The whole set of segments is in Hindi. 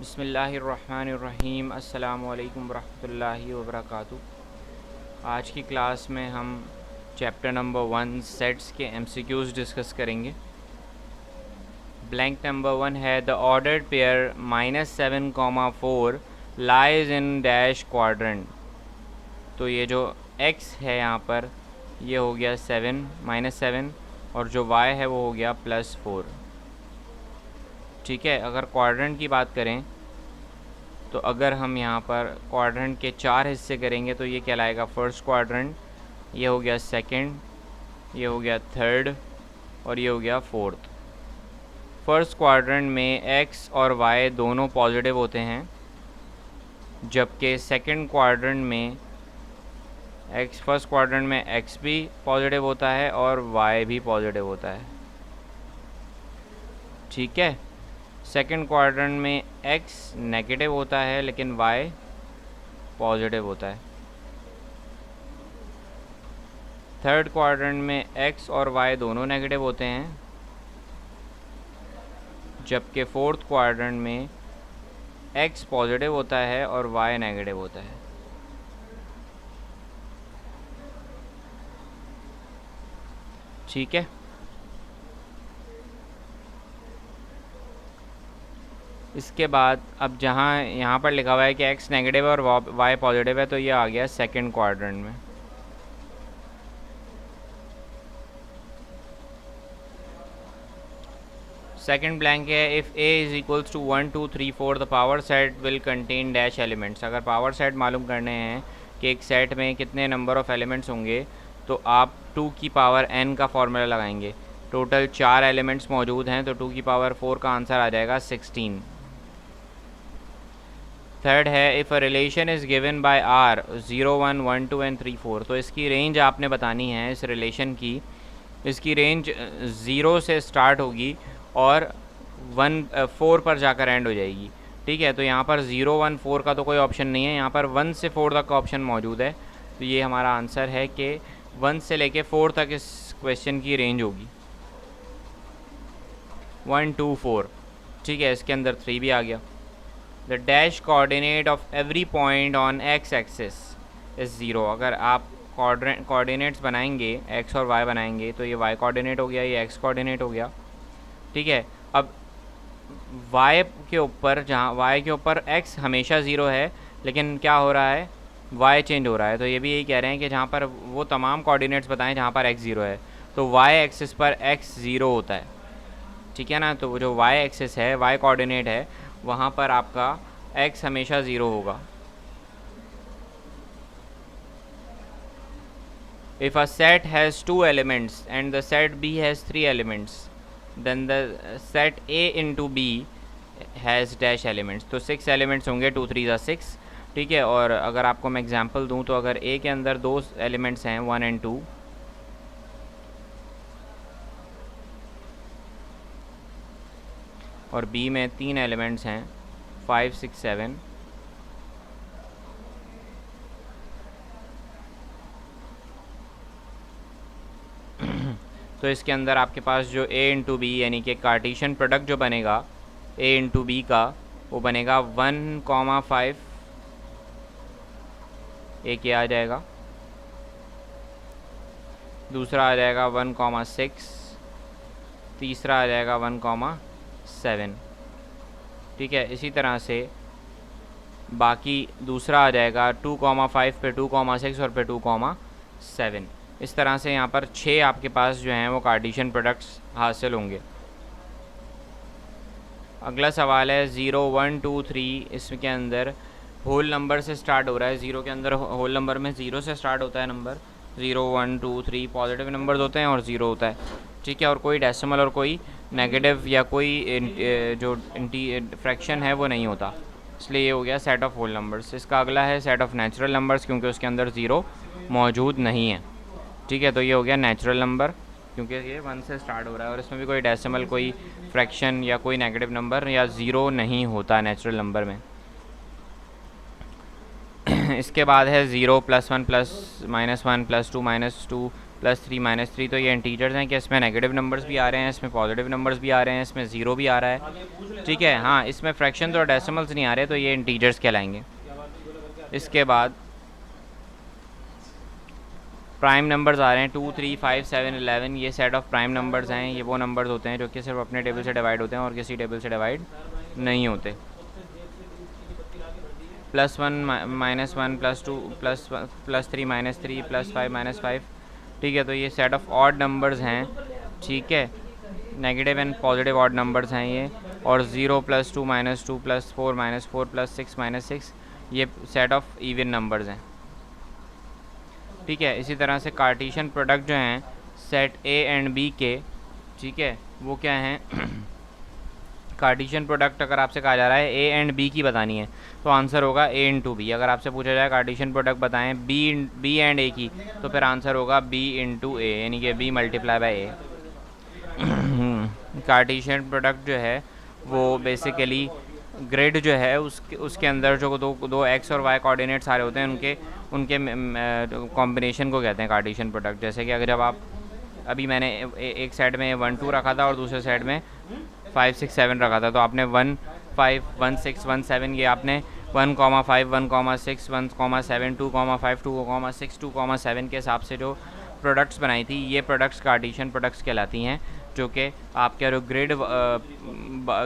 बिस्मिल्लाहिर्रहमानिर्रहीम अस्सलामु अलैकुम वरहमतुल्लाहि वबरकातुहू। आज की क्लास में हम चैप्टर नंबर 1 सेट्स के एमसीक्यूज़ डिस्कस करेंगे। ब्लैंक नंबर 1 है the ordered pair -7, 4 lies in dash quadrant. तो ये जो x है यहाँ पर ये हो गया 7 -7 और जो y है वो हो गया +4। ठीक है, अगर क्वाड्रेंट की बात करें तो अगर हम यहाँ पर क्वाड्रेंट के 4 हिस्से करेंगे तो ये कहलाएगा फर्स्ट क्वाड्रेंट, ये हो गया सेकंड, ये हो गया थर्ड और ये हो गया फोर्थ। फर्स्ट क्वाड्रेंट में x और y दोनों पॉजिटिव होते हैं, जबकि सेकंड क्वाड्रेंट में फर्स्ट क्वाड्रेंट में x भी पॉजिटिव होता है और y भी पॉजिटिव होता है। ठीक है, सेकंड क्वाड्रेंट में x नेगेटिव होता है लेकिन y पॉजिटिव होता है। थर्ड क्वाड्रेंट में x और y दोनों नेगेटिव होते हैं, जबकि फोर्थ क्वाड्रेंट में x पॉजिटिव होता है और y नेगेटिव होता है। ठीक है, इसके बाद अब जहाँ यहाँ पर लिखा हुआ है कि x नेगेटिव और y पॉजिटिव है तो ये आ गया सेकंड क्वाड्रेंट में। सेकंड ब्लैंक है if a is equals to 1 2 3 4 the power set will contain dash elements. अगर पावर सेट मालूम करने हैं कि एक सेट में कितने नंबर ऑफ़ एलिमेंट्स होंगे तो आप 2 की पावर n का फॉर्मूला लगाएंगे। टोटल 4 एलिमेंट्स मौजूद हैं तो 2 की पावर 4 का आंसर आ जाएगा 16। थर्ड है if a relation is given by r 0 1 1 2 and 3 4। तो इसकी रेंज आपने बतानी है इस रिलेशन की। इसकी रेंज 0 से स्टार्ट होगी और 4 पर जाकर एंड हो जाएगी। ठीक है, तो यहाँ पर 0 1 4 का तो कोई ऑप्शन नहीं है, यहाँ पर 1 से 4 तक का ऑप्शन मौजूद है। तो ये हमारा आंसर है कि 1 से लेके 4 तक इस क्वेश्चन की रेंज होगी, 1 2 4। ठीक है, इसके अंदर 3 भी आ गया। The dash coordinate of every point on x axis is 0। अगर आप कोऑर्डिनेट्स बनाएंगे x और y बनाएंगे तो ये y कोऑर्डिनेट हो गया, ये x कोऑर्डिनेट हो गया। ठीक है, अब y के ऊपर जहाँ y के ऊपर x हमेशा 0 है लेकिन क्या हो रहा है y चेंज हो रहा है। तो ये भी यही कह रहे हैं कि जहाँ पर वो तमाम कोऑर्डिनेट्स बताएं जहाँ पर x 0 है तो y एक्सिस पर x 0 होता है। ठीक है ना, तो वो जो y एक्सिस है y कोऑर्डिनेट है वहाँ पर आपका x हमेशा 0 होगा। If a set has 2 elements and the set b has 3 elements then the set a into b has dash elements. तो 6 एलिमेंट्स होंगे, 2 3 ज़ा 6। ठीक है, और अगर आपको मैं एग्जांपल दूं तो अगर a के अंदर 2 एलिमेंट्स हैं 1 एंड 2 और b में 3 एलिमेंट्स हैं 5 6 7, तो इसके अंदर आपके पास जो a इंटू बी यानी कि कार्टेशियन प्रोडक्ट जो बनेगा a इंटू बी का वो बनेगा 1,5। एक ये आ जाएगा, दूसरा आ जाएगा 1,6, तीसरा आ जाएगा 1,7। ठीक है, इसी तरह से बाकी दूसरा आ जाएगा 2,5 पे 2,6 और पे 2,7। इस तरह से यहाँ पर 6 आपके पास जो हैं वो कार्टेशियन प्रोडक्ट्स हासिल होंगे। अगला सवाल है 0 1 2 3। इसके अंदर होल नंबर से स्टार्ट हो रहा है। 0 के अंदर होल नंबर में 0 से स्टार्ट होता है नंबर। 0 1 2 3 पॉजिटिव नंबर्स होते हैं और 0 होता है। ठीक है, और कोई डेसिमल और कोई नेगेटिव या कोई जो फ्रैक्शन है वो नहीं होता, इसलिए ये हो गया सेट ऑफ होल नंबर्स। इसका अगला है सेट ऑफ नेचुरल नंबर्स, क्योंकि उसके अंदर 0 मौजूद नहीं है। ठीक है, तो ये हो गया नेचुरल नंबर क्योंकि ये 1 से स्टार्ट हो रहा है और इसमें भी कोई डेसिमल, कोई फ्रैक्शन या कोई नेगेटिव नंबर या 0 नहीं होता नेचुरल नंबर में। इसके बाद है 0 +1 +-1 +2 -2 +3 -3, तो ये इंटीजर्स हैं कि इसमें नेगेटिव नंबर्स भी आ रहे हैं, इसमें पॉजिटिव नंबर्स भी आ रहे हैं, इसमें ज़ीरो भी आ रहा है, ठीक है। हाँ, इसमें फ्रैक्शंस और डेसिमल्स नहीं आ रहे, तो ये इंटीजर्स कहलाएंगे। इसके बाद प्राइम नंबर्स आ रहे हैं 2, 3, 5, 7, 11, ये सेट ऑफ प्राइम नंबर्स हैं। ये वो नंबर्स होते हैं जो कि सिर्फ अपने टेबल से डिवाइड होते हैं और किसी टेबल से डिवाइड नहीं होते। +1 -1 +2 +3 -3 +5 -5, ठीक है। तो ये सेट ऑफ ऑड नंबर्स हैं, ठीक है। Negative and positive odd numbers हैं ये। और 0 +2 -2 +4 -4 +6 -6, ये सेट ऑफ इवन नंबर्स हैं, ठीक है। इसी तरह से कार्टेशियन प्रोडक्ट जो हैं सेट ए एंड बी के, ठीक है, वो क्या हैं कार्टेशियन प्रोडक्ट अगर आपसे कहा जा रहा है ए एंड बी की बतानी है तो आंसर होगा ए इंटू बी। अगर आपसे पूछा जाए कार्टेशियन प्रोडक्ट बताएं बी एंड ए की, तो फिर आंसर होगा बी इंटू ए, यानी कि b multiply by a. Cartesian product जो है वो बेसिकली ग्रिड जो है उसके अंदर जो दो एक्स और वाई कोऑर्डिनेट्स आ रहे होते हैं उनके कॉम्बिनेशन को कहते हैं कार्टेशियन प्रोडक्ट। जैसे कि अगर जब आप अभी मैंने एक साइड में 1 2 रखा था और दूसरे साइड में 5 6 7 रखा था, तो आपने 1 5 1 6 1 7 ये आपने 1, 5 1, 6 1, 7 2, 5 2, 6 2, 7 के हिसाब से जो प्रोडक्ट्स बनाई थी, ये प्रोडक्ट्स कार्टेशियन प्रोडक्ट्स कहलाती हैं, जो कि आपके जो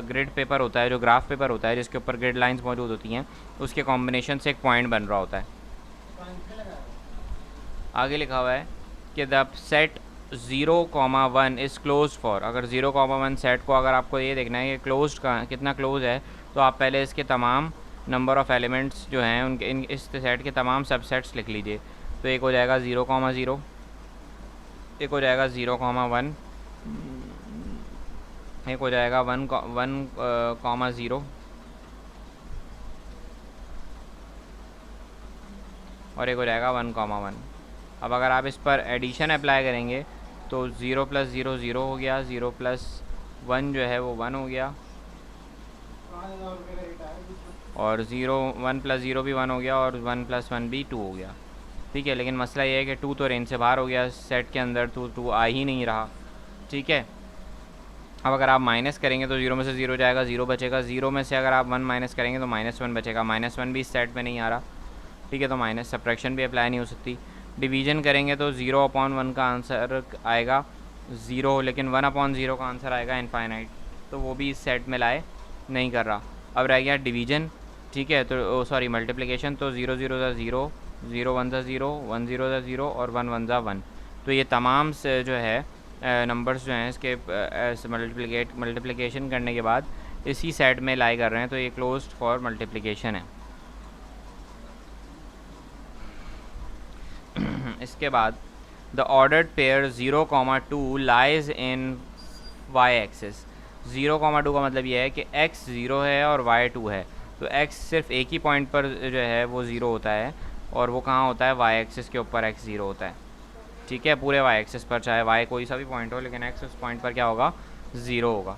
ग्रिड पेपर होता है, जो ग्राफ पेपर होता है जिसके ऊपर ग्रिड लाइंस मौजूद होती हैं, उसके कॉम्बिनेशन से एक पॉइंट बन रहा होता है। आगे लिखा हुआ है कि the set 0, 1 is close for. अगर 0, 1 सेट को अगर आपको ये देखना है कि क्लोज का कितना क्लोज है, तो आप पहले इसके तमाम नंबर ऑफ़ एलिमेंट्स जो हैं उनके इस सेट के तमाम सबसेट्स लिख लीजिए। तो एक हो जाएगा 0, 0, एक हो जाएगा 0, 1, एक हो जाएगा 1, 0, और एक हो जाएगा 1, 1। अब अगर आप इस पर एडिशन अप्लाई करेंगे तो 0 + 0 0 हो गया, 0 + 1 जो है वो 1 हो गया, और 1 + 0 भी 1 हो गया, और 1 + 1 भी 2 हो गया, ठीक है। लेकिन मसला ये है कि 2 तो रेंज से बाहर हो गया, सेट के अंदर 2 आ ही नहीं रहा, ठीक है। अब अगर आप माइनस करेंगे तो 0 में से 0 जाएगा, 0 बचेगा। 0 में से अगर आप 1 माइनस करेंगे तो -1 बचेगा, -1 भी इस सेट में नहीं आ रहा, ठीक है। तो माइनस सब्ट्रैक्शन भी अप्लाई नहीं हो सकती। डिवीज़न करेंगे तो 0/1 का आंसर आएगा 0, लेकिन 1/0 का आंसर आएगा इनफाइनाइट, तो वो भी इस सेट में लाए नहीं कर रहा। अब रह गया डिवीज़न, ठीक है, तो सॉरी मल्टीप्लिकेशन। तो 0 0 ज़ा 0, 0 1 ज़ा 0, 1 0 ज़ा 0, और 1 1 ज़ा 1। तो ये तमाम से जो है नंबर्स जो हैं इसके मल्टीप्लिकेशन करने के बाद इसी सेट में लाई कर रहे हैं, तो ये क्लोज्ड फॉर मल्टीप्लिकेशन है। इसके बाद the ordered pair 0, 2 lies in y axis. 0, 2 का मतलब ये है कि x 0 है और y 2 है, तो x सिर्फ एक ही पॉइंट पर जो है वो 0 होता है, और वो कहाँ होता है, y एक्सिस के ऊपर x 0 होता है, ठीक है, पूरे y एक्सिस पर, चाहे y कोई सा भी पॉइंट हो, लेकिन x उस पॉइंट पर क्या होगा, 0 होगा,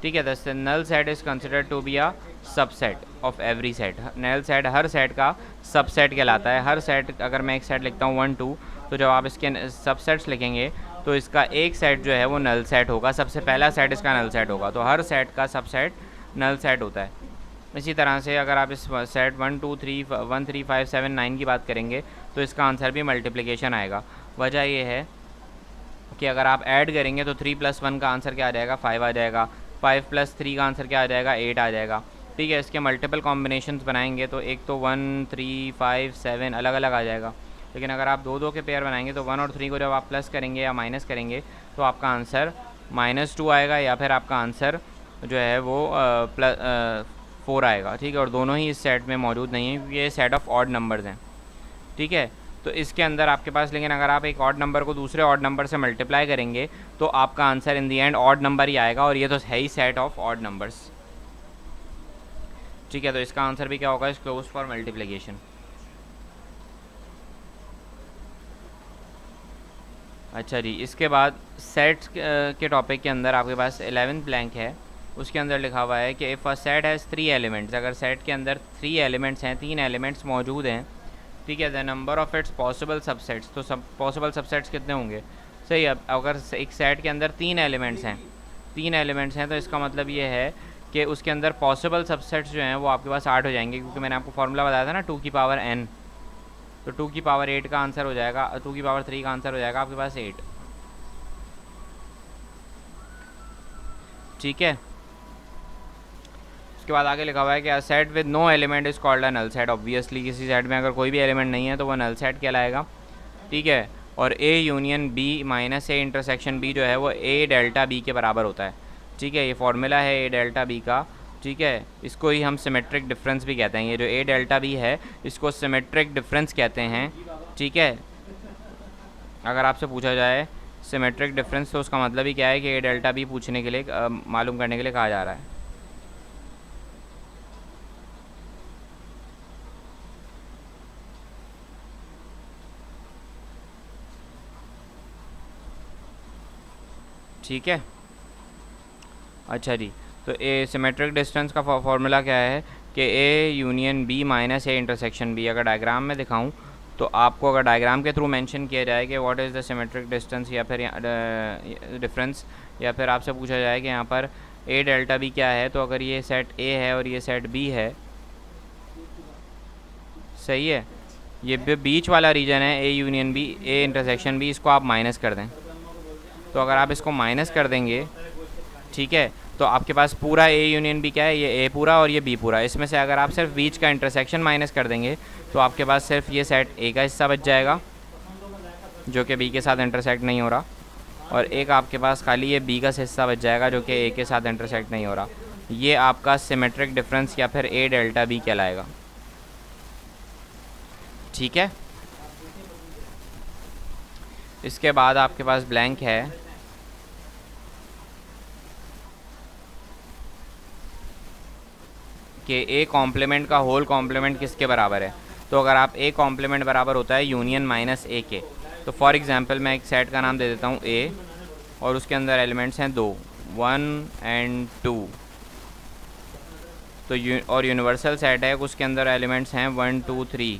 ठीक है। The null set is considered to be a subset of every set. Null set हर सेट का सबसेट कहलाता है। हर सेट, अगर मैं एक सेट लिखता हूँ 1 2, तो जब आप इसके सबसेट्स लिखेंगे तो इसका एक सेट जो है वो नल सेट होगा, सबसे पहला सेट इसका नल सेट होगा, तो हर सेट का सबसेट नल सेट होता है। इसी तरह से अगर आप इस सेट 1 2 3 1 3 5 7 9 की बात करेंगे तो इसका आंसर भी मल्टीप्लिकेशन आएगा। वजह ये है कि अगर आप ऐड करेंगे तो 3 + 1 का आंसर क्या आ जाएगा, 5 आ जाएगा, 5 + 3 का आंसर क्या आ जाएगा, 8 आ जाएगा, ठीक है। इसके मल्टीपल कॉम्बिनेशंस बनाएंगे तो एक तो 1 3 5 7 अलग अलग आ जाएगा, लेकिन अगर आप 2 2 के पेयर बनाएंगे तो 1 और 3 को जब आप प्लस करेंगे या माइनस करेंगे तो आपका आंसर -2 आएगा, या फिर आपका आंसर जो है वो 4 आएगा, ठीक है। और दोनों ही इस सेट में मौजूद नहीं है क्योंकि ये सेट ऑफ ऑड नंबर्स हैं, ठीक है। तो इसके अंदर आपके पास, लेकिन अगर आप एक ऑड नंबर को दूसरे ऑड नंबर से मल्टीप्लाई करेंगे तो आपका answer in the end odd number ही आएगा, और ये तो है ही सेट ऑफ ऑड नंबर्स, ठीक है। तो इसका आंसर भी क्या होगा, इस क्लोज फॉर मल्टीप्लिकेशन। अच्छा जी, इसके बाद सेट्स के टॉपिक के अंदर आपके पास 11th ब्लैंक है, उसके अंदर लिखा हुआ है कि if a set has 3 elements. अगर सेट के अंदर 3 एलिमेंट्स हैं, 3 एलिमेंट्स मौजूद हैं, ठीक है, the number of its possible subsets, तो सब पॉसिबल सबसेट्स कितने होंगे? सही है, अगर एक सेट के अंदर 3 एलिमेंट्स हैं तो इसका मतलब ये है कि उसके अंदर पॉसिबल सबसेट्स जो हैं वो आपके पास 8 हो जाएंगे, क्योंकि मैंने आपको फार्मूला बताया था ना 2 की पावर n, तो 2 की पावर 8 का आंसर हो जाएगा, 2 की पावर 3 का आंसर हो जाएगा आपके पास 8। ठीक है, उसके बाद आगे लिखा हुआ है कि a set with no element is called a null set. Obviously किसी सेट में अगर कोई भी एलिमेंट नहीं है तो वो नल सेट कहलाएगा। ठीक है, और a union b minus a intersection b जो है वो ए डेल्टा बी के बराबर होता है। ठीक है, ये फॉर्मूला है ए डेल्टा बी का। ठीक है, इसको ही हम सिमेट्रिक डिफरेंस भी कहते हैं। ये जो ए डेल्टा बी है इसको सिमेट्रिक डिफरेंस कहते हैं। ठीक है, अगर आपसे पूछा जाए सिमेट्रिक डिफरेंस तो उसका मतलब ही क्या है कि ए डेल्टा बी पूछने के लिए मालूम करने के लिए कहा जा रहा है। ठीक है, अच्छा जी, तो ए सिमेट्रिक डिस्टेंस का फॉर्मूला क्या है कि ए union b minus a intersection b. अगर डायग्राम में दिखाऊं तो आपको अगर डायग्राम के थ्रू मेंशन किया जाए कि what is the symmetric distance या फिर डिफरेंस, या फिर आपसे पूछा जाए कि यहाँ पर ए डेल्टा बी क्या है, तो अगर ये सेट ए है और ये सेट बी है, सही है, ये बीच वाला रीजन है a union b a intersection b, इसको आप माइनस कर दें। तो अगर आप इसको माइनस कर देंगे, ठीक है, तो आपके पास पूरा ए यूनियन बी क्या है, ये ए पूरा और ये बी पूरा। इसमें से अगर आप सिर्फ बीच का इंटरसेक्शन माइनस कर देंगे तो आपके पास सिर्फ ये सेट ए का हिस्सा बच जाएगा जो कि बी के साथ इंटरसेक्ट नहीं हो रहा, और एक आपके पास खाली ये बी का हिस्सा बच जाएगा जो कि ए के साथ इंटरसेक्ट नहीं हो रहा। ये आपका सिमेट्रिक डिफरेंस या फिर ए डेल्टा बी कहलाएगा। ठीक है, इसके बाद आपके पास ब्लैंक है कि ए कॉम्प्लीमेंट का होल कॉम्प्लीमेंट किसके बराबर है। तो अगर आप ए कॉम्प्लीमेंट बराबर होता है यूनियन माइनस ए के, तो फॉर एग्जांपल मैं एक सेट का नाम दे देता हूँ ए, और उसके अंदर एलिमेंट्स हैं 2, 1 एंड 2। तो और यूनिवर्सल सेट है, उसके अंदर एलिमेंट्स हैं 1 2 3।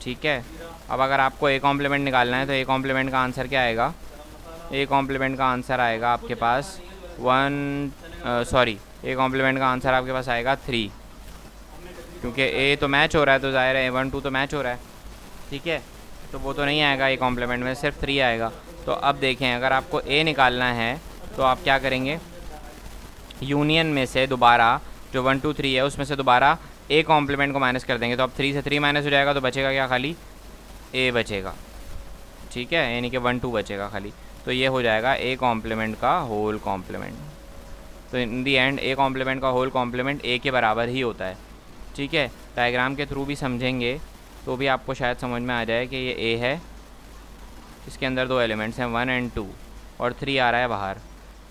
ठीक है, अब अगर आपको ए कॉम्प्लीमेंट निकालना है तो ए कॉम्प्लीमेंट का आंसर क्या आएगा? ए कॉम्प्लीमेंट का आंसर आएगा आपके पास ए कॉम्प्लीमेंट का आंसर आपके पास आएगा 3, क्योंकि ए तो मैच हो रहा है तो ज़ाहिर है 1 2 तो मैच हो रहा है। ठीक है, तो वो तो नहीं आएगा ए कॉम्प्लीमेंट में, सिर्फ 3 आएगा। तो अब देखें, अगर आपको ए निकालना है तो आप क्या करेंगे, यूनियन में से दोबारा जो 1 2 3 है उसमें से दोबारा ए कॉम्प्लीमेंट को माइनस कर देंगे, तो अब 3 से 3 माइनस हो जाएगा, तो बचेगा क्या? खाली ए बचेगा। ठीक है, यानी कि 1 2 बचेगा खाली, तो ये हो जाएगा ए कॉम्प्लीमेंट का होल कॉम्प्लीमेंट। तो इन दी एंड ए कॉम्प्लीमेंट का होल कॉम्प्लीमेंट ए के बराबर ही होता है। ठीक है, डायग्राम के थ्रू भी समझेंगे तो भी आपको शायद समझ में आ जाए कि ये ए है, इसके अंदर 2 एलिमेंट्स हैं 1 एंड 2 और 3 आ रहा है बाहर।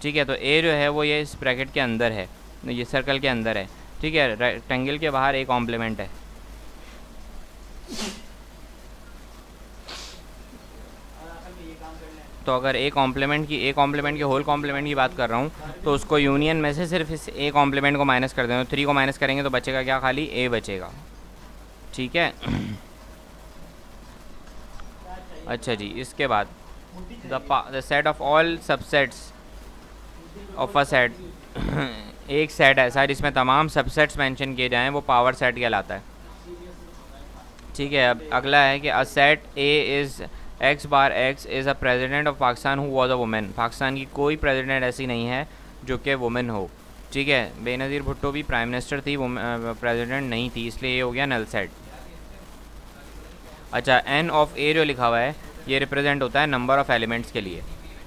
ठीक है, तो ए जो है वो ये इस ब्रैकेट के अंदर है, ये सर्कल के अंदर है। ठीक है, रेक्टेंगल के बाहर ए कॉम्प्लीमेंट है। तो अगर ए कॉम्प्लीमेंट के होल कॉम्प्लीमेंट की बात कर रहा हूँ तो उसको यूनियन में से सिर्फ इस ए कॉम्प्लीमेंट को माइनस कर दें, तो 3 को माइनस करेंगे तो बचेगा क्या? खाली ए बचेगा। ठीक है, अच्छा जी, इसके बाद the set of all subsets of a set एक सेट ऐसा है जिसमें तमाम सबसेट्स मेंशन किए जाएं वो पावर सेट कहलाता है। ठीक है, अब अगला है कि a set A is x bar x is a president of Pakistan who was a women. Pakistan की कोई प्रेसिडेंट ऐसी नहीं है जो कि वुमेन हो। ठीक है, बेनज़ीर भुट्टो भी प्राइम मिनिस्टर थी, प्रेसिडेंट नहीं थी, इसलिए ये हो गया नल सेट। अच्छा, एन ऑफ ए जो लिखा हुआ है ये रिप्रेजेंट होता है नंबर ऑफ़ एलिमेंट्स के लिए,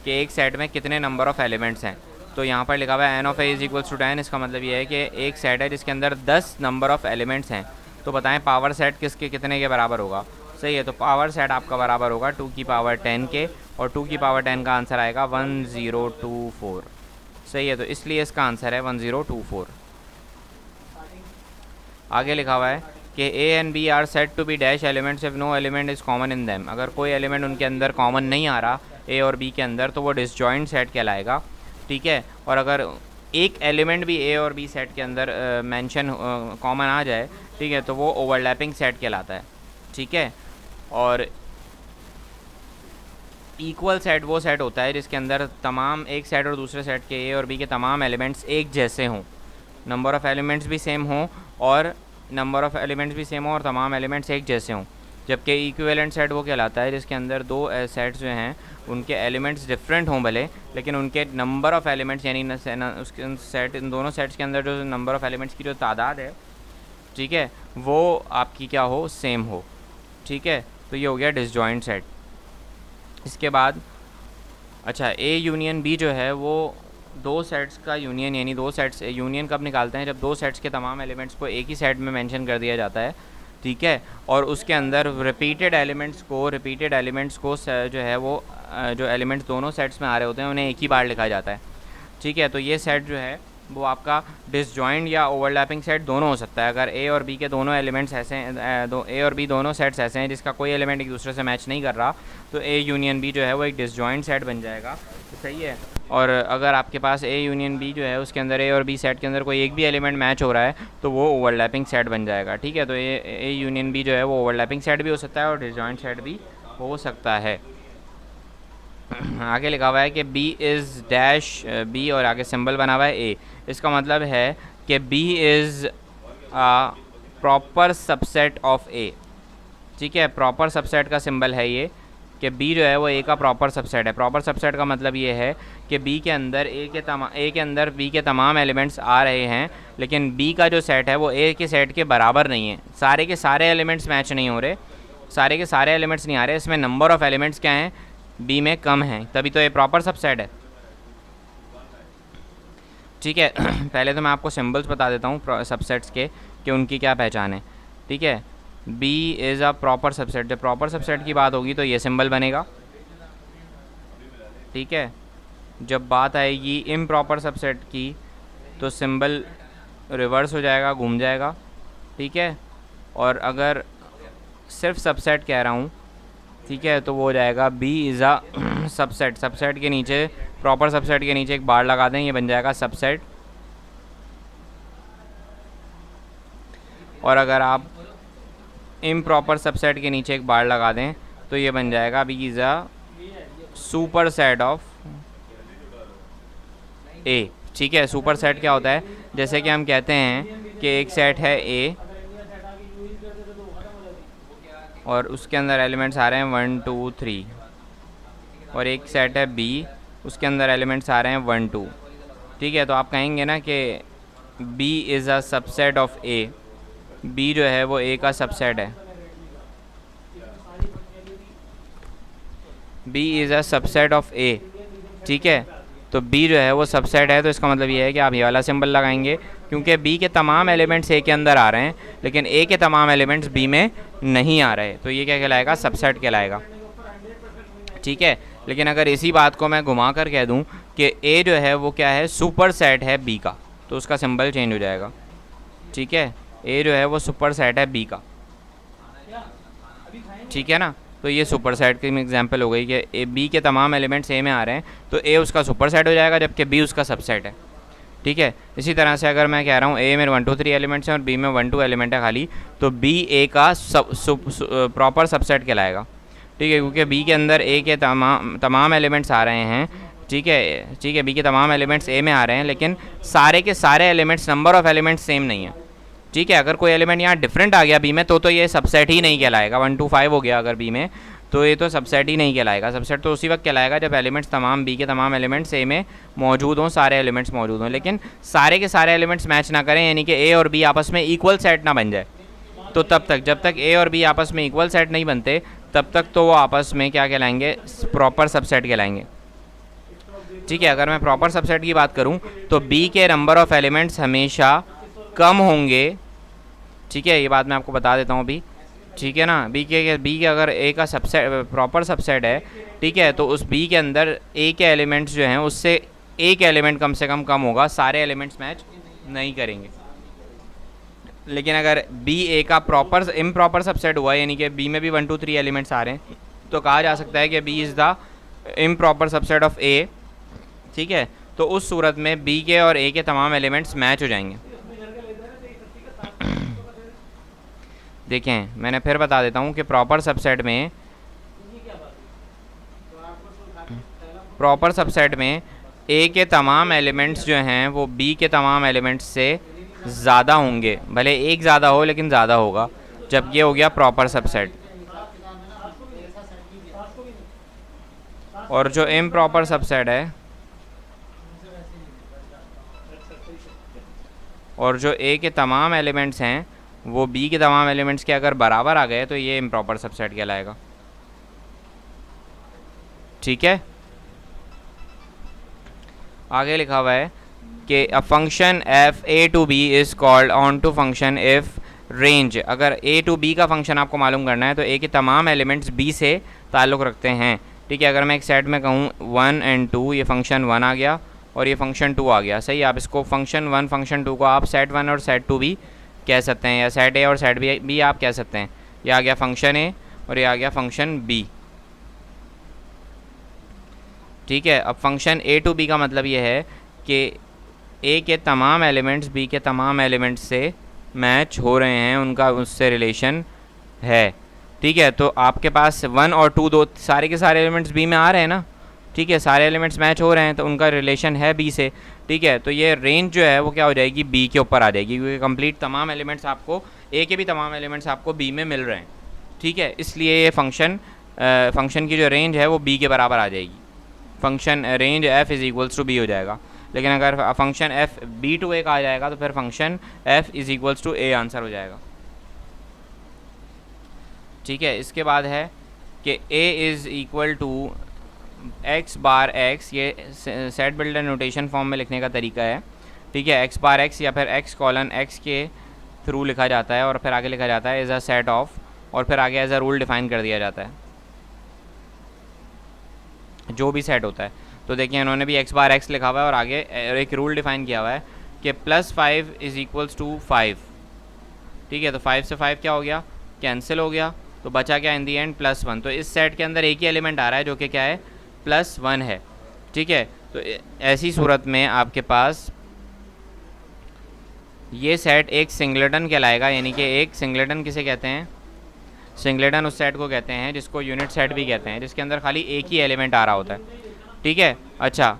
कि एक सेट में कितने नंबर ऑफ़ एलिमेंट्स हैं। तो यहाँ पर लिखा हुआ है n of a is equals to 10। इसका मतलब ये है कि एक सेट है जिसके अंदर 10 नंबर ऑफ़ एलिमेंट्स हैं। तो बताएं पावर सेट किसके कितने के बराबर होगा? सही है, तो पावर सेट आपका बराबर होगा 2 की पावर 10 के, और 2 की पावर 10 का आंसर आएगा 1024। सही है, तो इसलिए इसका आंसर है 1024। आगे लिखा हुआ है कि a and b are set to be dash elements if no element is common in them. अगर कोई एलिमेंट उनके अंदर कॉमन नहीं आ रहा ए और बी के अंदर तो वो डिसजॉइंट सेट कहलाएगा। ठीक है, और अगर एक एलिमेंट भी ए और बी सेट के अंदर मेंशन कॉमन आ जाए, ठीक है, तो वो ओवरलैपिंग सेट कहलाता है, ठीक है। और इक्वल सेट वो सेट होता है जिसके अंदर तमाम एक सेट और दूसरे सेट के ए और बी के तमाम एलिमेंट्स एक जैसे हों, नंबर ऑफ़ एलिमेंट्स भी सेम हों और तमाम एलिमेंट्स एक जैसे हों। जबकि इक्विवेलेंट सेट वो कहलाता है जिसके अंदर दो सेट्स जो हैं उनके एलिमेंट्स डिफरेंट हों भले, लेकिन उनके नंबर ऑफ़ एलिमेंट्स यानी उसके सेट, इन दोनों सेट्स के अंदर जो नंबर ऑफ़ एलिमेंट्स की जो तादाद है, ठीक है, वो आपकी क्या हो, सेम हो, ठीक है। तो ये हो गया डिसजॉइंट सेट। इसके बाद अच्छा, ए यूनियन बी जो है वो दो सेट्स का यूनियन, यानी दो सेट्स यूनियन कब निकालते हैं, जब दो सेट्स के तमाम एलिमेंट्स को एक ही सेट में मेंशन कर दिया जाता है, ठीक है, और उसके अंदर रिपीटेड एलिमेंट्स को जो है वो जो एलिमेंट्स दोनों सेट्स में आ रहे होते हैं उन्हें एक ही बार लिखा जाता है, ठीक है। तो ये सेट जो है वो आपका डिसजॉइंट या ओवरलैपिंग सेट दोनों हो सकता है। अगर ए और बी के दोनों एलिमेंट्स ऐसे हैं, ए और बी दोनों सेट्स ऐसे हैं जिसका कोई एलिमेंट एक दूसरे से मैच नहीं कर रहा, तो ए यूनियन बी जो है वो एक डिसजॉइंट सेट बन जाएगा, सही है। और अगर आपके पास ए यूनियन बी जो है उसके अंदर ए और बी सेट के अंदर कोई एक भी एलिमेंट मैच हो रहा है तो वो ओवरलैपिंग सेट बन जाएगा, ठीक है। तो ए यूनियन बी जो है वो ओवरलैपिंग सेट भी हो सकता है और डिसजॉइंट सेट भी हो सकता है। आगे लिखा हुआ है कि बी इज़ डैश बी और आगे सिंबल बना हुआ है ए। इसका मतलब है कि B is a proper subset of A, ठीक है। प्रॉपर सबसेट का सिंबल है ये कि बी जो है वो ए का प्रॉपर सबसेट है। प्रॉपर सबसेट का मतलब ये है कि बी के अंदर ए के अंदर बी के तमाम एलिमेंट्स आ रहे हैं, लेकिन बी का जो सेट है वो ए के सेट के बराबर नहीं है। सारे के सारे एलिमेंट्स मैच नहीं हो रहे, सारे के सारे एलिमेंट्स नहीं आ रहे, इसमें नंबर ऑफ़ एलिमेंट्स क्या हैं, बी में कम है, तभी तो ये प्रॉपर सबसेट है, ठीक है। पहले तो मैं आपको सिंबल्स बता देता हूँ सबसेट्स के कि उनकी क्या पहचान है, ठीक है। B is a proper subset, जब प्रॉपर सबसेट की बात होगी तो ये सिंबल बनेगा, ठीक है। जब बात आएगी इम्प्रॉपर सबसेट की तो सिंबल रिवर्स हो जाएगा, घूम जाएगा, ठीक है। और अगर सिर्फ सबसेट कह रहा हूँ, ठीक है, तो वो हो जाएगा B is a subset. Subset के नीचे, प्रॉपर सबसेट के नीचे एक बार लगा दें, ये बन जाएगा सबसेट। और अगर आप इम्प्रॉपर सबसेट के नीचे एक बार लगा दें तो ये बन जाएगा B is a superset of A, ठीक है। सुपर सेट क्या होता है, जैसे कि हम कहते हैं कि एक सेट है ए और उसके अंदर एलिमेंट्स आ रहे हैं 1 2 3, और एक सेट है बी, उसके अंदर एलिमेंट्स आ रहे हैं 1 2, ठीक है। तो आप कहेंगे ना कि B is a subset of A, B जो है वो ए का सबसेट है, B is a subset of A, ठीक है। तो बी जो है वो सबसेट है, तो इसका मतलब ये है कि आप ये वाला सिंबल लगाएंगे क्योंकि बी के तमाम एलिमेंट्स ए के अंदर आ रहे हैं लेकिन ए के तमाम एलिमेंट्स बी में नहीं आ रहे, तो ये क्या कहलाएगा, सबसेट कहलाएगा, ठीक है। लेकिन अगर इसी बात को मैं घुमा कर कह दूं कि ए जो है वो क्या है, सुपर सेट है बी का, तो उसका सिंबल चेंज हो जाएगा, ठीक है। ए जो है वो सुपर सेट है बी का, ठीक है ना। तो ये सुपर सेट की एग्जांपल हो गई कि ए बी के तमाम एलिमेंट्स ए में आ रहे हैं तो ए उसका सुपर सेट हो जाएगा जबकि बी उसका सबसेट है, ठीक है। इसी तरह से अगर मैं कह रहा हूँ ए में 1 2 3 एलिमेंट्स हैं और बी में 1 2 एलिमेंट है खाली, तो बी ए का प्रॉपर सबसेट कहलाएगा, ठीक है, क्योंकि बी के अंदर ए के तमाम एलिमेंट्स आ रहे हैं, ठीक है, ठीक है। बी के तमाम एलिमेंट्स ए में आ रहे हैं लेकिन सारे के सारे elements, number of elements same नहीं है, ठीक है। अगर कोई एलिमेंट यहाँ डिफरेंट आ गया बी में तो ये सबसेट ही नहीं कहलाएगा। 1 2 5 हो गया अगर बी में तो ये तो सबसेट ही नहीं कहलाएगा। सबसेट तो उसी वक्त कहलाएगा जब एलिमेंट्स तमाम बी के तमाम एलिमेंट्स ए में मौजूद हों, सारे एलिमेंट्स मौजूद हों, लेकिन सारे के सारे एलिमेंट्स मैच ना करें, यानी कि ए और बी आपस में इक्वल सेट ना बन जाए, तो तब तक, जब तक ए और बी आपस में इक्वल सेट नहीं बनते तब तक तो वो आपस में क्या कहलाएंगे, प्रॉपर सबसेट कहलाएंगे, ठीक है। अगर मैं प्रॉपर सबसेट की बात करूँ तो बी के नंबर ऑफ़ एलिमेंट्स हमेशा कम होंगे, ठीक है, ये बात मैं आपको बता देता हूँ अभी, ठीक है ना। बी के अगर ए का सबसेट प्रॉपर सबसेट है, ठीक है, तो उस बी के अंदर ए के एलिमेंट्स जो हैं उससे एक एलिमेंट कम से कम होगा, सारे एलिमेंट्स मैच नहीं करेंगे। लेकिन अगर बी ए का प्रॉपर इम्प्रॉपर सबसेट हुआ यानी कि बी में भी 1 2 3 एलिमेंट्स आ रहे हैं तो कहा जा सकता है कि B is the improper subset of A, ठीक है। तो उस सूरत में बी के और ए के तमाम एलिमेंट्स मैच हो जाएंगे। देखें, मैंने फिर बता देता हूँ कि प्रॉपर सबसेट में ए के तमाम एलिमेंट्स जो हैं वो बी के तमाम एलिमेंट्स से ज़्यादा होंगे, भले एक ज़्यादा हो लेकिन ज़्यादा होगा, जब ये हो गया प्रॉपर सबसेट। और जो इम्प्रॉपर सबसेट है, और जो ए के तमाम एलिमेंट्स हैं वो बी के तमाम एलिमेंट्स के अगर बराबर आ गए तो ये इम्प्रॉपर सबसेट कहलाएगा। ठीक है, आगे लिखा हुआ है कि a function f a to b is called on to function if range. अगर ए टू बी का फंक्शन आपको मालूम करना है तो ए के तमाम एलिमेंट्स बी से ताल्लुक़ रखते हैं। ठीक है, अगर मैं एक सेट में कहूँ 1 and 2, ये फंक्शन 1 आ गया और ये फंक्शन 2 आ गया, सही। आप इसको फंक्शन 1 फंक्शन 2 को आप सेट 1 और सेट 2 भी कह सकते हैं, या सेट ए और सेट बी आप कह सकते हैं। ये आ गया फंक्शन ए और ये आ गया फंक्शन बी। ठीक है, अब फंक्शन ए टू बी का मतलब ये है कि ए के तमाम एलिमेंट्स बी के तमाम एलिमेंट्स से मैच हो रहे हैं, उनका उससे रिलेशन है। ठीक है, तो आपके पास 1 और 2 दो सारे के सारे एलिमेंट्स बी में आ रहे हैं ना। ठीक है, सारे एलिमेंट्स मैच हो रहे हैं तो उनका रिलेशन है बी से। ठीक है, तो ये रेंज जो है वो क्या हो जाएगी, बी के ऊपर आ जाएगी, क्योंकि कंप्लीट तमाम एलिमेंट्स आपको ए के भी तमाम एलिमेंट्स आपको बी में मिल रहे हैं। ठीक है, इसलिए ये फंक्शन की जो रेंज है वो बी के बराबर आ जाएगी। Function range F is equals to B हो जाएगा। लेकिन अगर function F B to A का आ जाएगा तो फिर function F is equals to A answer हो जाएगा। ठीक है, इसके बाद है कि A is equal to X bar X, ये सेट बिल्डर नोटेशन फॉर्म में लिखने का तरीका है। ठीक है, एक्स बार एक्स या फिर एक्स कॉलन एक्स के थ्रू लिखा जाता है और फिर आगे लिखा जाता है एज अ सेट ऑफ, और फिर आगे एज अ रूल डिफाइन कर दिया जाता है जो भी सेट होता है। तो देखिए इन्होंने भी एक्स बार एक्स लिखा हुआ है और आगे एक रूल डिफाइन किया हुआ है कि +5 इज़ इक्वल्स टू 5। ठीक है, तो 5 से 5 क्या हो गया, कैंसिल हो गया, तो बचा क्या इन दी एंड +1। तो इस सेट के अंदर एक ही एलिमेंट आ रहा है जो कि क्या है, +1 है। ठीक है, तो ऐसी सूरत में आपके पास ये सेट एक सिंगलेटन कहलाएगा, यानी कि एक सिंगलेटन किसे कहते हैं, सिंगलेटन उस सेट को कहते हैं जिसको यूनिट सेट भी कहते हैं, जिसके अंदर खाली एक ही एलिमेंट आ रहा होता है। ठीक है, अच्छा,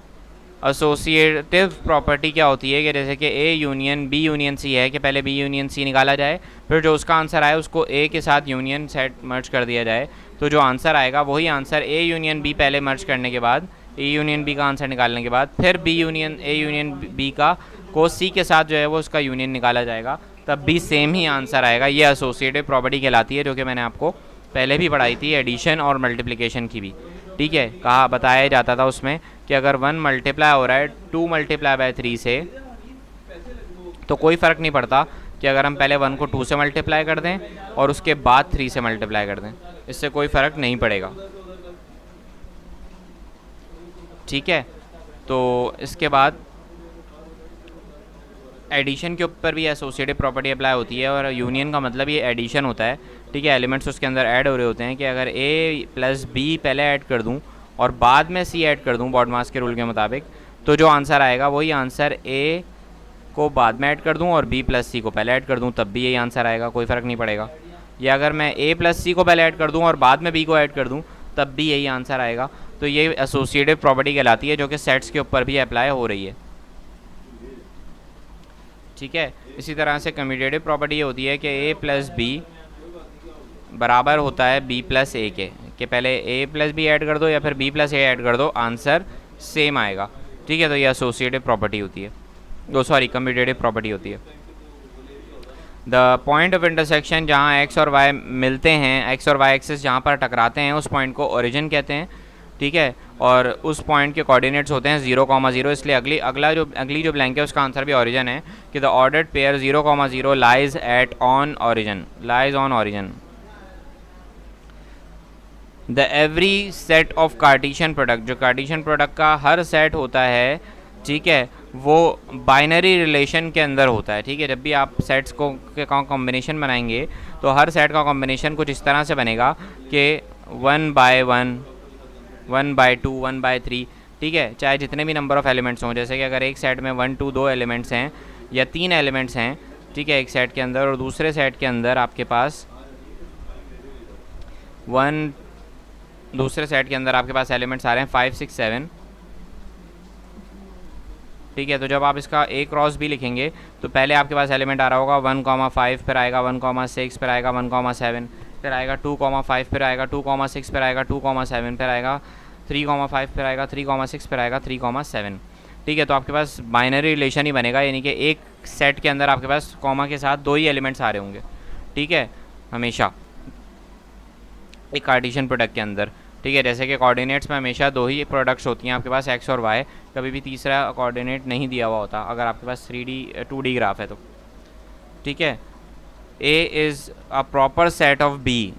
एसोसिएटिव प्रॉपर्टी क्या होती है कि जैसे कि ए यूनियन बी यूनियन सी है कि पहले बी यूनियन सी निकाला जाए, फिर जो उसका आंसर आए उसको ए के साथ यूनियन सेट मर्ज कर दिया जाए, तो जो आंसर आएगा वही आंसर ए यूनियन बी पहले मर्ज करने के बाद, ए यूनियन बी का आंसर निकालने के बाद फिर B union A union B का को सी के साथ जो है वो उसका यूनियन निकाला जाएगा, तब भी सेम ही आंसर आएगा। ये एसोसिएटिव प्रॉपर्टी कहलाती है, जो कि मैंने आपको पहले भी पढ़ाई थी एडिशन और मल्टीप्लिकेशन की भी। ठीक है, कहा बताया जाता था उसमें कि अगर 1 मल्टीप्लाई हो रहा है 2 मल्टीप्लाई बाय 3 से, तो कोई फ़र्क नहीं पड़ता कि अगर हम पहले 1 को 2 से मल्टीप्लाई कर दें और उसके बाद 3 से मल्टीप्लाई कर दें, इससे कोई फ़र्क नहीं पड़ेगा। ठीक है, तो इसके बाद एडिशन के ऊपर भी एसोसिएटिव प्रॉपर्टी अप्लाई होती है, और यूनियन का मतलब ये एडिशन होता है। ठीक है, एलिमेंट्स उसके अंदर ऐड हो रहे होते हैं कि अगर ए प्लस बी पहले ऐड कर दूं और बाद में सी ऐड कर दूं बॉडमास के रूल के मुताबिक, तो जो आंसर आएगा वही आंसर ए को बाद में ऐड कर दूं और बी प्लस सी को पहले ऐड कर दूं, तब भी यही आंसर आएगा, कोई फ़र्क नहीं पड़ेगा। या अगर मैं ए प्लस सी को पहले ऐड कर दूँ और बाद में बी को ऐड कर दूँ, तब भी यही आंसर आएगा। तो ये एसोसिएटिव प्रॉपर्टी कहलाती है, जो कि सेट्स के ऊपर भी अप्लाई हो रही है। ठीक है, इसी तरह से कम्यूटेटिव प्रॉपर्टी ये होती है कि ए प्लस बी बराबर होता है बी प्लस ए के, कि पहले ए प्लस बी ऐड कर दो या फिर बी प्लस ए ऐड कर दो, आंसर सेम आएगा। ठीक है, तो ये एसोसिएटिव प्रॉपर्टी होती है, कम्यूटेटिव प्रॉपर्टी होती है। द पॉइंट ऑफ इंटरसेक्शन, जहाँ एक्स और वाई मिलते हैं, एक्स और वाई एक्सिस जहाँ पर टकराते हैं, उस पॉइंट को ओरिजिन कहते हैं। ठीक है, और उस पॉइंट के कोऑर्डिनेट्स होते हैं 0,0, इसलिए अगली जो ब्लैंक है उसका आंसर भी ओरिजिन है कि the ordered pair 0,0 lies on origin. The every set of Cartesian product, जो कार्टेशियन प्रोडक्ट का हर सेट होता है, ठीक है, वो बाइनरी रिलेशन के अंदर होता है। ठीक है, जब भी आप सेट्स को कॉम्बिनेशन बनाएंगे तो हर सेट का कॉम्बिनेशन कुछ इस तरह से बनेगा कि 1/1, 1/2, 1/3, ठीक है, चाहे जितने भी नंबर ऑफ़ एलिमेंट्स हों, जैसे कि अगर एक सेट में 1 2 2 एलिमेंट्स हैं या 3 एलिमेंट्स हैं, ठीक है, एक सेट के अंदर, और दूसरे सेट के अंदर आपके पास दूसरे सेट के अंदर आपके पास एलिमेंट्स आ रहे हैं 5 6 7, ठीक है। तो जब आप इसका ए क्रॉस बी लिखेंगे तो पहले आपके पास एलिमेंट आ रहा होगा 1,5, फिर आएगा 1,6, फिर आएगा 1,7, फिर आएगा 2,5, फिर आएगा 2,6, फिर आएगा 2,7, फिर आएगा 3,5, फिर आएगा 3,6, फिर आएगा 3,7, ठीक है। तो आपके पास बाइनरी रिलेशन ही बनेगा, यानी कि एक सेट के अंदर आपके पास कॉमा के साथ 2 ही एलिमेंट्स आ रहे होंगे, ठीक है, हमेशा एक कार्टेशियन प्रोडक्ट के अंदर, ठीक है। जैसे कि कोऑर्डिनेट्स में हमेशा 2 ही प्रोडक्ट्स होती हैं आपके पास, एक्स और वाई, कभी भी तीसरा कोऑर्डिनेट नहीं दिया हुआ होता अगर आपके पास 2D ग्राफ है तो, ठीक है। A is a proper set of B,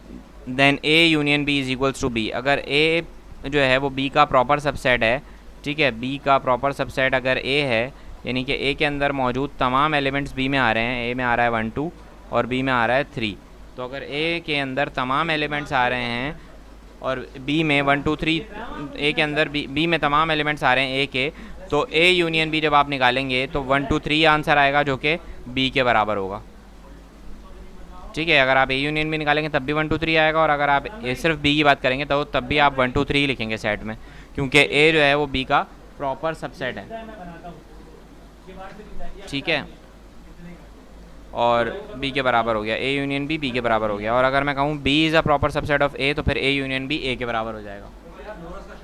then A union B is equals to B. अगर ए जो है वो बी का प्रॉपर सबसेट है, ठीक है, बी का प्रॉपर सबसेट अगर ए है, यानी कि ए के अंदर मौजूद तमाम एलिमेंट्स बी में आ रहे हैं, ए में आ रहा है 1 2 और बी में आ रहा है 3, तो अगर ए के अंदर तमाम एलिमेंट्स आ रहे हैं और बी में 1 2 3, ए के अंदर बी में तमाम एलिमेंट्स आ रहे हैं ए के, तो ए यूनियन बी जब आप निकालेंगे तो 1 2 3 आंसर आएगा जो कि बी के बराबर होगा, ठीक है। अगर आप ए यूनियन बी निकालेंगे तब भी 1 2 3 आएगा, और अगर आप सिर्फ बी की बात करेंगे तो तब भी आप 1 2 3 लिखेंगे सेट में, क्योंकि ए जो है वो बी का प्रॉपर सबसेट है, ठीक है, और बी के बराबर हो गया, ए यूनियन बी बी के बराबर हो गया। और अगर मैं कहूँ B is a proper subset of A, तो फिर ए यूनियन बी ए के बराबर हो जाएगा,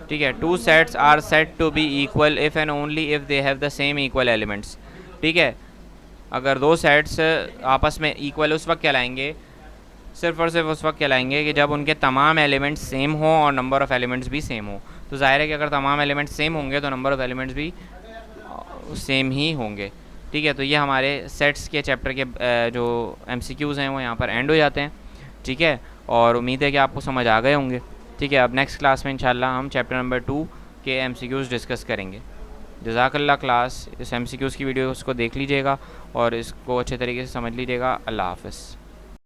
ठीक है। 2 sets are set to be equal if and only if they have the same equal elements, ठीक है। अगर 2 सेट्स आपस में इक्वल उस वक्त कहलाएंगे, सिर्फ और सिर्फ उस वक्त कहलाएंगे कि जब उनके तमाम एलिमेंट्स सेम हों और नंबर ऑफ़ एलिमेंट्स भी सेम हो। तो ज़ाहिर है कि अगर तमाम एलिमेंट्स सेम होंगे तो नंबर ऑफ़ एलिमेंट्स भी सेम ही होंगे, ठीक है। तो ये हमारे सेट्स के चैप्टर के जो MCQs हैं वो यहाँ पर एंड हो जाते हैं, ठीक है। और उम्मीद है कि आपको समझ आ गए होंगे, ठीक है। अब नेक्स्ट क्लास में इंशाल्लाह हम चैप्टर नंबर 2 के MCQs डिस्कस करेंगे। जज़ाकल्लाह क्लास, इस MCQs की वीडियो उसको देख लीजिएगा और इसको अच्छे तरीके से समझ लीजिएगा। अल्लाह हाफ़िज़।